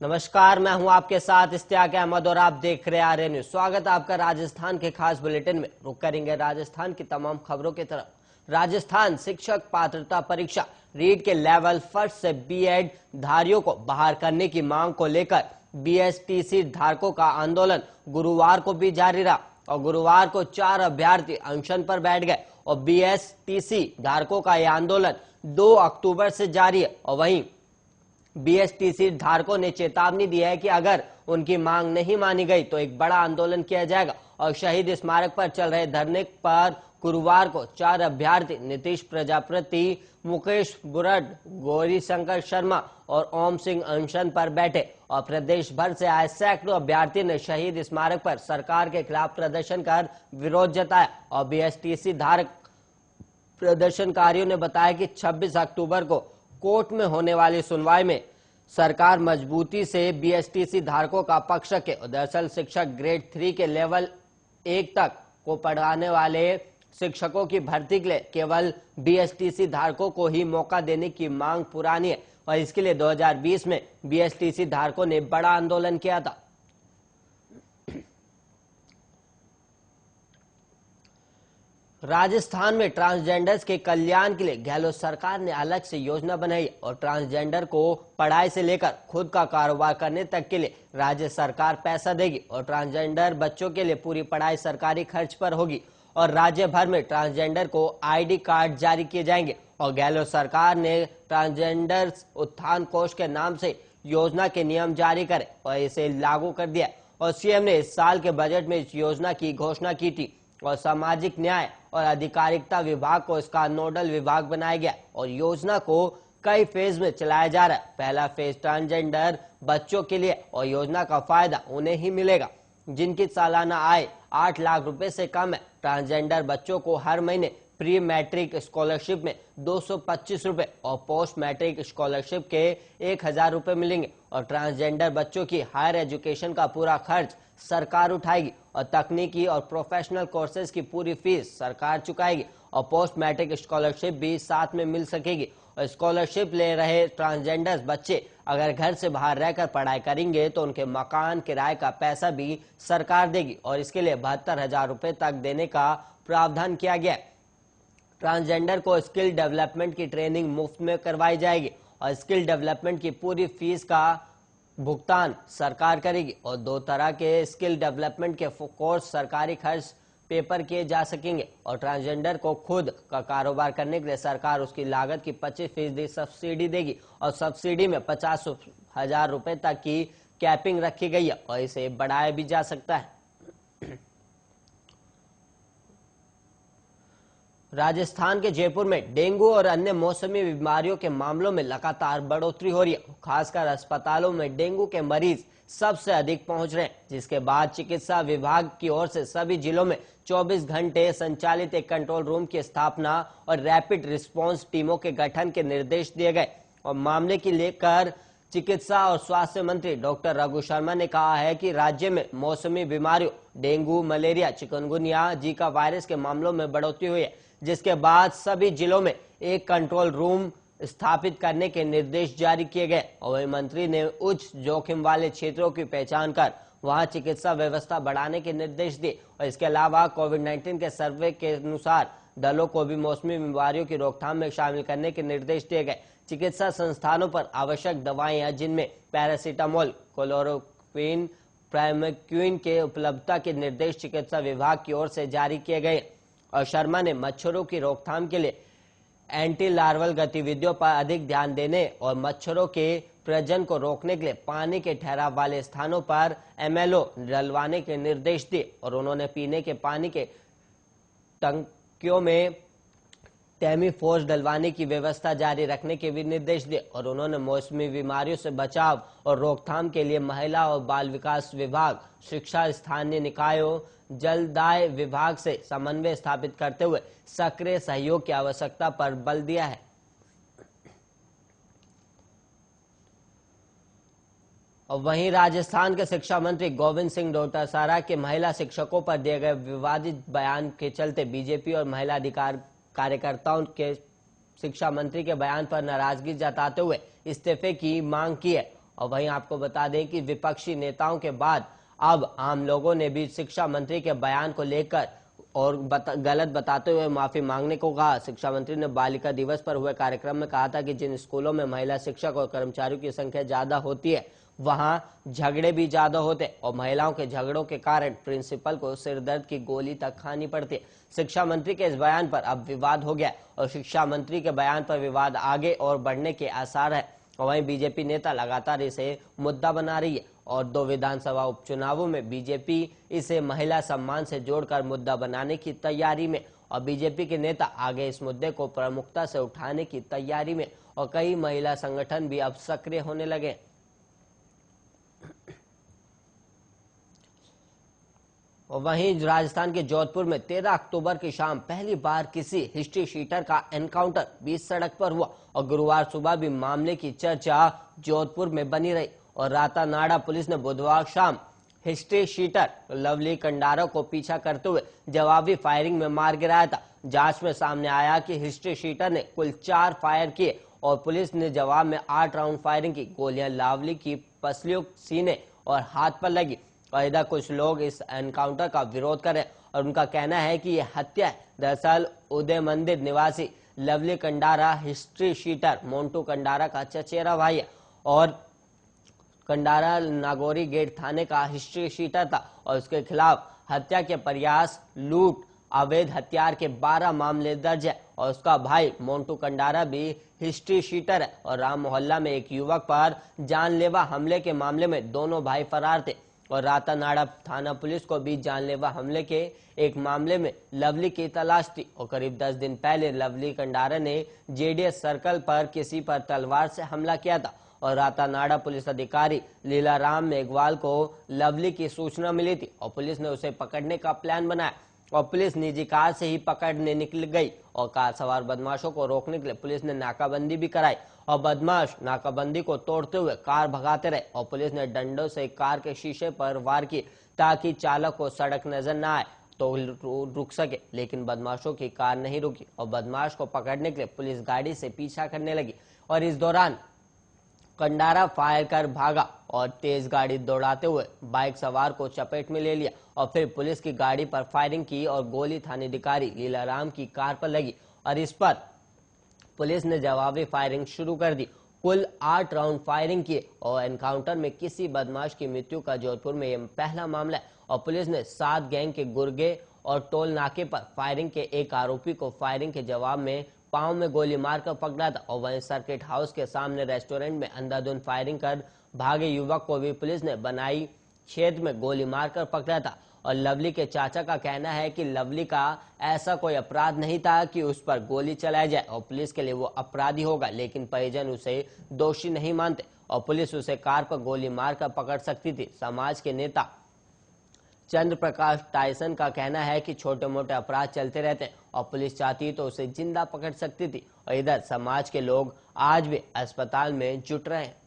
नमस्कार, मैं हूं आपके साथ इश्तियाक अहमद और आप देख रहे हैं आर्य न्यूज। स्वागत है आपका राजस्थान के खास बुलेटिन में। रुक करेंगे राजस्थान की तमाम खबरों की तरफ। राजस्थान शिक्षक पात्रता परीक्षा रीट के लेवल फर्स्ट से बीएड धारियों को बाहर करने की मांग को लेकर बीएसटीसी धारकों का आंदोलन गुरुवार को भी जारी रहा और गुरुवार को 4 अभ्यर्थी अनशन पर बैठ गए और बीएसटीसी धारकों का यह आंदोलन 2 अक्टूबर से जारी है। और वहीं बीएसटीसी धारकों ने चेतावनी दी है कि अगर उनकी मांग नहीं मानी गई तो एक बड़ा आंदोलन किया जाएगा। और शहीद स्मारक पर चल रहे धरने पर गुरुवार को 4 अभ्यर्थी नीतीश प्रजापति, मुकेश बुरड, गौरी शंकर शर्मा और ओम सिंह अनशन पर बैठे और प्रदेश भर से आए सैकड़ों अभ्यर्थी ने शहीद स्मारक पर सरकार के खिलाफ प्रदर्शन कर विरोध जताया। और बीएसटीसी धारक प्रदर्शनकारियों ने बताया कि 26 अक्टूबर को कोर्ट में होने वाली सुनवाई में सरकार मजबूती से बीएसटीसी धारकों का पक्ष रखे। दरअसल शिक्षक ग्रेड 3 के लेवल 1 तक को पढ़ाने वाले शिक्षकों की भर्ती के लिए केवल बीएसटीसी धारकों को ही मौका देने की मांग पुरानी है और इसके लिए 2020 में बीएसटीसी धारकों ने बड़ा आंदोलन किया था। राजस्थान में ट्रांसजेंडर्स के कल्याण के लिए गहलोत सरकार ने अलग से योजना बनाई और ट्रांसजेंडर को पढ़ाई से लेकर खुद का कारोबार करने तक के लिए राज्य सरकार पैसा देगी और ट्रांसजेंडर बच्चों के लिए पूरी पढ़ाई सरकारी खर्च पर होगी और राज्य भर में ट्रांसजेंडर को आईडी कार्ड जारी किए जाएंगे। और गहलोत सरकार ने ट्रांसजेंडर उत्थान कोष के नाम से योजना के नियम जारी करे और इसे लागू कर दिया और सीएम ने इस साल के बजट में इस योजना की घोषणा की थी और सामाजिक न्याय और अधिकारिता विभाग को इसका नोडल विभाग बनाया गया और योजना को कई फेज में चलाया जा रहा है। पहला फेज ट्रांसजेंडर बच्चों के लिए और योजना का फायदा उन्हें ही मिलेगा जिनकी सालाना आय 8 लाख रुपए से कम है। ट्रांसजेंडर बच्चों को हर महीने प्री मैट्रिक स्कॉलरशिप में 225 रुपए और पोस्ट मैट्रिक स्कॉलरशिप के 1000 रुपए मिलेंगे और ट्रांसजेंडर बच्चों की हायर एजुकेशन का पूरा खर्च सरकार उठाएगी और तकनीकी और प्रोफेशनल कोर्सेज की पूरी फीस सरकार चुकाएगी और पोस्ट मैट्रिक स्कॉलरशिप भी साथ में मिल सकेगी। और स्कॉलरशिप ले रहे ट्रांसजेंडर बच्चे अगर घर से बाहर रहकर पढ़ाई करेंगे तो उनके मकान किराए का पैसा भी सरकार देगी और इसके लिए 72,000 रुपए तक देने का प्रावधान किया गया है। ट्रांसजेंडर को स्किल डेवलपमेंट की ट्रेनिंग मुफ्त में करवाई जाएगी और स्किल डेवलपमेंट की पूरी फीस का भुगतान सरकार करेगी और 2 तरह के स्किल डेवलपमेंट के कोर्स सरकारी खर्च पेपर किए जा सकेंगे और ट्रांसजेंडर को खुद का कारोबार करने के लिए सरकार उसकी लागत की 25% सब्सिडी देगी और सब्सिडी में 50,000 रुपए तक की कैपिंग रखी गई है और इसे बढ़ाया भी जा सकता है। राजस्थान के जयपुर में डेंगू और अन्य मौसमी बीमारियों के मामलों में लगातार बढ़ोतरी हो रही है। खासकर अस्पतालों में डेंगू के मरीज सबसे अधिक पहुंच रहे हैं जिसके बाद चिकित्सा विभाग की ओर से सभी जिलों में 24 घंटे संचालित एक कंट्रोल रूम की स्थापना और रैपिड रिस्पांस टीमों के गठन के निर्देश दिए गए। और मामले की लेकर चिकित्सा और स्वास्थ्य मंत्री डॉक्टर रघु शर्मा ने कहा है कि राज्य में मौसमी बीमारियों dengue, malaria, chikungunya, Zika virus के मामलों में बढ़ोतरी हुई है जिसके बाद सभी जिलों में एक कंट्रोल रूम स्थापित करने के निर्देश जारी किए गए। और वही मंत्री ने उच्च जोखिम वाले क्षेत्रों की पहचान कर वहां चिकित्सा व्यवस्था बढ़ाने के निर्देश दिए और इसके अलावा कोविड-19 के सर्वे के अनुसार दलों को भी मौसमी बीमारियों की रोकथाम में शामिल करने के निर्देश दिए गए। चिकित्सा संस्थानों पर आवश्यक दवाएं जिनमें पैरासीटामोल, क्लोरोक्विन, प्राइमेक्विन के उपलब्धता के निर्देश चिकित्सा विभाग की ओर से जारी किए गए। और शर्मा ने मच्छरों की रोकथाम के लिए एंटी लार्वल गतिविधियों पर अधिक ध्यान देने और मच्छरों के प्रजनन को रोकने के लिए पानी के ठहराव वाले स्थानों पर एमएलओ डलवाने के निर्देश दिए और उन्होंने पीने के पानी के टंकियों में टेमीफोर्स डलवाने की व्यवस्था जारी रखने के भी निर्देश दिए और उन्होंने मौसमी बीमारियों से बचाव और रोकथाम के लिए महिला और बाल विकास विभाग, शिक्षा, स्थानीय निकायों, जलदाय विभाग से समन्वय स्थापित करते हुए सक्रिय सहयोग की आवश्यकता पर बल दिया है। और वहीं राजस्थान के शिक्षा मंत्री गोविंद सिंह डोटासरा के महिला शिक्षकों पर दिए गए विवादित बयान के चलते बीजेपी और महिला अधिकार कार्यकर्ताओं के शिक्षा मंत्री के बयान पर नाराजगी जताते हुए इस्तीफे की मांग की है और वहीं आपको बता दें कि विपक्षी नेताओं के बाद अब आम लोगों ने भी शिक्षा मंत्री के बयान को लेकर और गलत बताते हुए माफी मांगने को कहा। शिक्षा मंत्री ने बालिका दिवस पर हुए कार्यक्रम में कहा था कि जिन स्कूलों में महिला शिक्षक और कर्मचारियों की संख्या ज्यादा होती है वहां झगड़े भी ज्यादा होते और महिलाओं के झगड़ों के कारण प्रिंसिपल को सिरदर्द की गोली तक खानी पड़ती है। शिक्षा मंत्री के इस बयान पर अब विवाद हो गया और शिक्षा मंत्री के बयान पर विवाद आगे और बढ़ने के आसार है। और वहीं बीजेपी नेता लगातार इसे मुद्दा बना रही है और 2 विधानसभा उपचुनावों में बीजेपी इसे महिला सम्मान से जोड़कर मुद्दा बनाने की तैयारी में और बीजेपी के नेता आगे इस मुद्दे को प्रमुखता से उठाने की तैयारी में और कई महिला संगठन भी अब सक्रिय होने लगे। और वहीं राजस्थान के जोधपुर में 13 अक्टूबर की शाम पहली बार किसी हिस्ट्री शीटर का एनकाउंटर बीच सड़क पर हुआ और गुरुवार सुबह भी मामले की चर्चा जोधपुर में बनी रही और रातानाडा पुलिस ने बुधवार शाम हिस्ट्री शीटर लवली कंडारा को पीछा करते हुए जवाबी फायरिंग में मार गिराया था। जांच में सामने आया कि हिस्ट्री शीटर ने कुल 4 फायर किए और पुलिस ने जवाब में 8 राउंड फायरिंग की। गोलियां लावली की पसलियों, सीने और हाथ पर लगी और इधर कुछ लोग इस एनकाउंटर का विरोध कर रहे हैं और उनका कहना है कि यह हत्या है। दरअसल उदय मंदिर निवासी lovely Kandara history sheeter Montu Kandara का चचेरा भाई है और कंडारा नागौरी गेट थाने का हिस्ट्री शीटर था और उसके खिलाफ हत्या के प्रयास, लूट, अवैध हथियार के 12 मामले दर्ज है और उसका भाई मोन्टू कंडारा भी हिस्ट्री शीटर है और राम मोहल्ला में एक युवक पर जानलेवा हमले के मामले में दोनों भाई फरार थे और रातानाडा थाना पुलिस को भी जानलेवा हमले के एक मामले में लवली की तलाश थी और करीब 10 दिन पहले लवली कंडारा ने जेडीएस सर्कल पर किसी पर तलवार से हमला किया था और रातानाडा पुलिस अधिकारी लीलाराम मेघवाल को लवली की सूचना मिली थी और पुलिस ने उसे पकड़ने का प्लान बनाया और पुलिस निजी कार से ही पकड़ने निकल गई और कार सवार बदमाशों को रोकने के लिए पुलिस ने नाकाबंदी भी कराई और बदमाश नाकाबंदी को तोड़ते हुए कार भगाते रहे और पुलिस ने डंडों से कार के शीशे पर वार किए ताकि चालक को सड़क नजर न आए तो रुक सके, लेकिन बदमाशों की कार नहीं रुकी और बदमाश को पकड़ने के लिए पुलिस गाड़ी से पीछा करने लगी और इस दौरान कंडारा फायर कर भागा और तेज गाड़ी दौड़ाते हुए बाइक सवार को चपेट में ले लिया और फिर पुलिस की गाड़ी पर फायरिंग की और गोली थानाधिकारी लीलाराम की कार पर लगी और इस पर पुलिस ने जवाबी फायरिंग शुरू कर दी। कुल 8 राउंड फायरिंग किए और एनकाउंटर में किसी बदमाश की मृत्यु का जोधपुर में यह पहला मामला है और पुलिस ने 7 गैंग के गुर्गे और टोल नाके पर फायरिंग के एक आरोपी को फायरिंग के जवाब में पांव में गोली मारकर पकड़ा था और वहीं सर्किट हाउस के सामने रेस्टोरेंट में अंधाधुंध फायरिंग कर भागे युवक को भी पुलिस ने बनाई छेद में गोली मारकर पकड़ा था और लवली के चाचा का कहना है कि लवली का ऐसा कोई अपराध नहीं था कि उस पर गोली चलाई जाए और पुलिस के लिए वो अपराधी होगा, लेकिन परिजन उसे दोषी नहीं मानते और पुलिस उसे कार पर गोली मारकर पकड़ सकती थी। समाज के नेता चंद्र प्रकाश टाइसन का कहना है कि छोटे मोटे अपराध चलते रहते हैं और पुलिस चाहती तो उसे जिंदा पकड़ सकती थी और इधर समाज के लोग आज भी अस्पताल में जुट रहे हैं।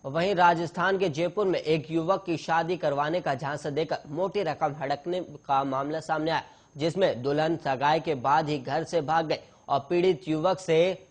वहीं राजस्थान के जयपुर में एक युवक की शादी करवाने का झांसा देकर मोटी रकम हड़पने का मामला सामने आया, जिसमें दुल्हन सगाई के बाद ही घर से भाग गई और पीड़ित युवक से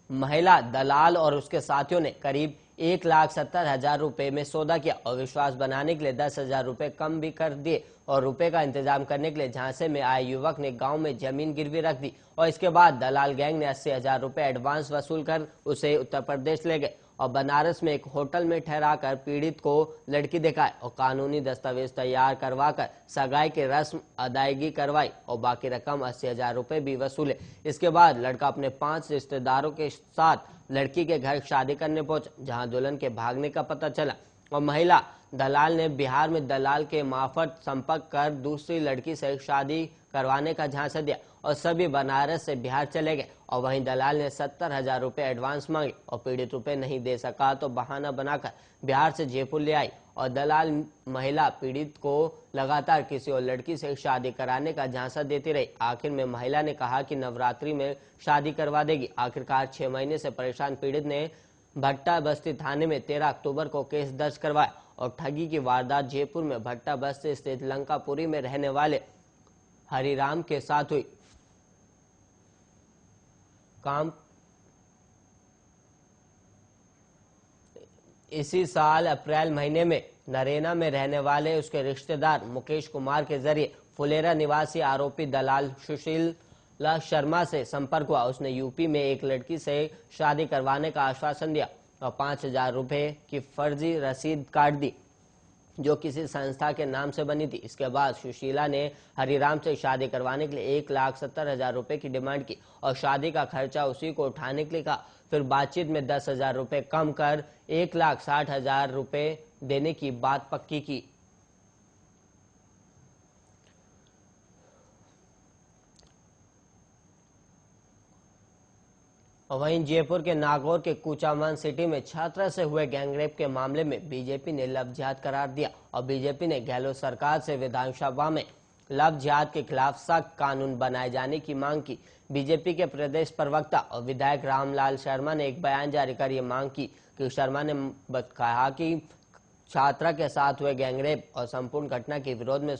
महिला दलाल और उसके साथियों ने करीब 1,70,000 रुपए में सौदा किया और विश्वास बनाने के लिए 10,000 रुपए कम भी कर दिए और रुपए का इंतजाम करने के लिए झांसे में आए युवक ने गांव में जमीन गिरवी रख दी और इसके बाद दलाल गैंग ने 80,000 रुपए एडवांस वसूल कर उसे उत्तर प्रदेश ले गए और बनारस में एक होटल में ठहराकर पीड़ित को लड़की दिखाई और कानूनी दस्तावेज तैयार करवाकर सगाई की रस्म अदायगी करवाई और बाकी रकम 80,000 रुपए भी वसूले। इसके बाद लड़का अपने 5 रिश्तेदारों के साथ लड़की के घर शादी करने पहुंचा, जहां दुल्हन के भागने का पता चला और महिला दलाल ने बिहार में दलाल के मार्फत संपर्क कर दूसरी लड़की से शादी करवाने का झांसा दिया और सभी बनारस से बिहार चले गए और वहीं दलाल ने 70,000 रुपए एडवांस मांगे और पीड़ित रुपए नहीं दे सका तो बहाना बनाकर बिहार से जयपुर ले आई और दलाल महिला पीड़ित को लगातार किसी और लड़की से शादी कराने का झांसा देती रही। आखिर में महिला ने कहा कि नवरात्रि में शादी करवा देगी। आखिरकार 6 महीने से परेशान पीड़ित ने भट्टा बस्ती थाने में 13 अक्टूबर को केस दर्ज करवाया और ठगी की वारदात जयपुर में भट्टा बस्ती स्थित लंकापुरी में रहने वाले हरिराम के साथ हुई काम। इसी साल अप्रैल महीने में नरेना में रहने वाले उसके रिश्तेदार मुकेश कुमार के जरिए फुलेरा निवासी आरोपी दलाल सुशीला शर्मा से संपर्क हुआ। उसने यूपी में एक लड़की से शादी करवाने का आश्वासन दिया और 5,000 रुपए की फर्जी रसीद काट दी जो किसी संस्था के नाम से बनी थी। इसके बाद सुशीला ने हरिराम से शादी करवाने के लिए 1,70,000 रुपए की डिमांड की और शादी का खर्चा उसी को उठाने के लिए कहा। फिर बातचीत में 10,000 रुपए कम कर 1,60,000 रुपए देने की बात पक्की की। वहीं जयपुर के नागौर के कुचामन सिटी में छात्रा से हुए गैंगरेप के मामले में बीजेपी ने लव जिहाद करार दिया और बीजेपी ने गहलोत सरकार से विधानसभा में लव जिहाद के खिलाफ सख्त कानून बनाए जाने की मांग की। बीजेपी के प्रदेश प्रवक्ता और विधायक रामलाल शर्मा ने एक बयान जारी कर ये मांग की कि शर्मा ने कहा कि छात्रा के साथ हुए गैंगरेप और संपूर्ण घटना के विरोध में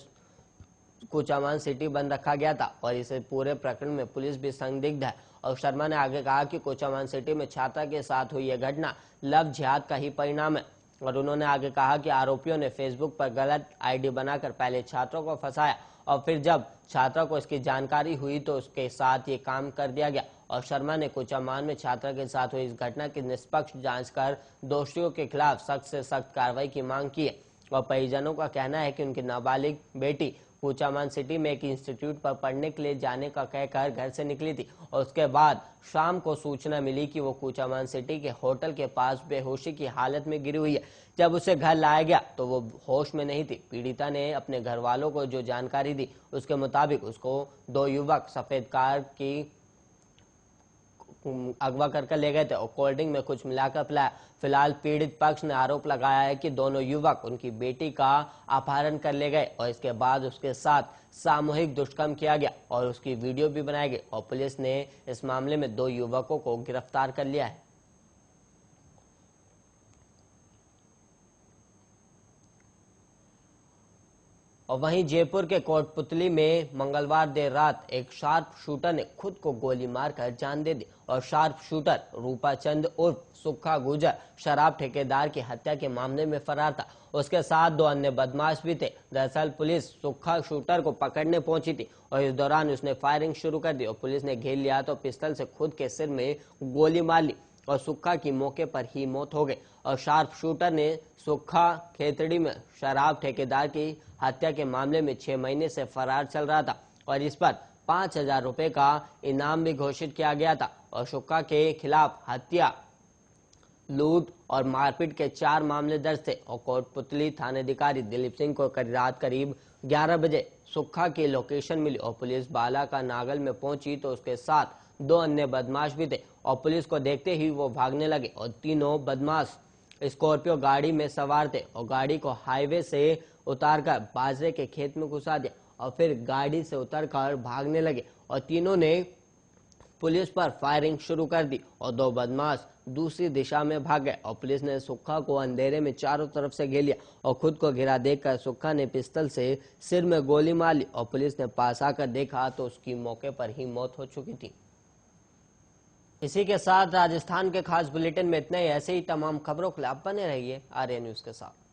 कुचामन सिटी बंद रखा गया था और इस पूरे प्रकरण में पुलिस भी संदिग्ध है। और शर्मा ने आगे कहा कि कुचामन सिटी में छात्रा के साथ हुई यह घटना लव जिहाद का ही परिणाम है। और उन्होंने आगे कहा कि आरोपियों ने फेसबुक पर गलत आईडी बनाकर पहले छात्रों को फंसाया और फिर जब छात्रा को इसकी जानकारी हुई तो उसके साथ ये काम कर दिया गया। और शर्मा ने कुचामन में छात्रा के साथ हुई इस घटना की निष्पक्ष जांच कर दोषियों के खिलाफ सख्त से सख्त कार्रवाई की मांग की है। और परिजनों का कहना है कि उनकी नाबालिग बेटी कुचामन सिटी में एक इंस्टीट्यूट पर पढ़ने के लिए जाने का कहकर घर से निकली थी और उसके बाद शाम को सूचना मिली कि वो कुचामन सिटी के होटल के पास बेहोशी की हालत में गिरी हुई है। जब उसे घर लाया गया तो वो होश में नहीं थी। पीड़िता ने अपने घर वालों को जो जानकारी दी उसके मुताबिक उसको 2 युवक सफेद कार की अगवा करके ले गए थे और कोल्ड ड्रिंक में कुछ मिलाकर पिलाया। फिलहाल पीड़ित पक्ष ने आरोप लगाया है कि दोनों युवक उनकी बेटी का अपहरण कर ले गए और इसके बाद उसके साथ सामूहिक दुष्कर्म किया गया और उसकी वीडियो भी बनाई गई और पुलिस ने इस मामले में 2 युवकों को गिरफ्तार कर लिया है। और वहीं जयपुर के कोटपुतली में मंगलवार देर रात एक शार्प शूटर ने खुद को गोली मारकर जान दे दी और शार्प शूटर रूपाचंद उर्फ सुक्खा गुजर शराब ठेकेदार की हत्या के मामले में फरार था। उसके साथ 2 अन्य बदमाश भी थे। दरअसल पुलिस सुक्खा शूटर को पकड़ने पहुंची थी और इस दौरान उसने फायरिंग शुरू कर दी और पुलिस ने घेर लिया तो पिस्टल से खुद के सिर में गोली मार ली और सुक्खा की मौके पर ही मौत हो गई। और शार्प शूटर ने सुक्खा खेतड़ी में शराब ठेकेदार की हत्या के मामले में 6 महीने से फरार चल रहा था और इस पर 5,000 रुपए का इनाम भी घोषित किया गया था। और सुक्खा के खिलाफ हत्या, लूट और मारपीट के 4 मामले दर्ज थे और कोटपुतली थानाधिकारी दिलीप सिंह को रात करीब 11 बजे सुक्खा की लोकेशन मिली और पुलिस बाला का नागल में पहुंची तो उसके साथ 2 अन्य बदमाश भी थे और पुलिस को देखते ही वो भागने लगे और तीनों बदमाश स्कॉर्पियो गाड़ी में सवार थे और गाड़ी को हाईवे से उतारकर बाजरे के खेत में घुसा दिया और फिर गाड़ी से उतरकर भागने लगे और तीनों ने पुलिस पर फायरिंग शुरू कर दी और 2 बदमाश दूसरी दिशा में भाग गए और पुलिस ने सुक्खा को अंधेरे में चारों तरफ से घेर लिया और खुद को घिरा देखकर सुक्खा ने पिस्टल से सिर में गोली मार ली और पुलिस ने पास आकर देखा तो उसकी मौके पर ही मौत हो चुकी थी। इसी के साथ राजस्थान के खास बुलेटिन में इतने ही। ऐसे ही तमाम खबरों के लिए आप बने रहिए आर्या न्यूज के साथ।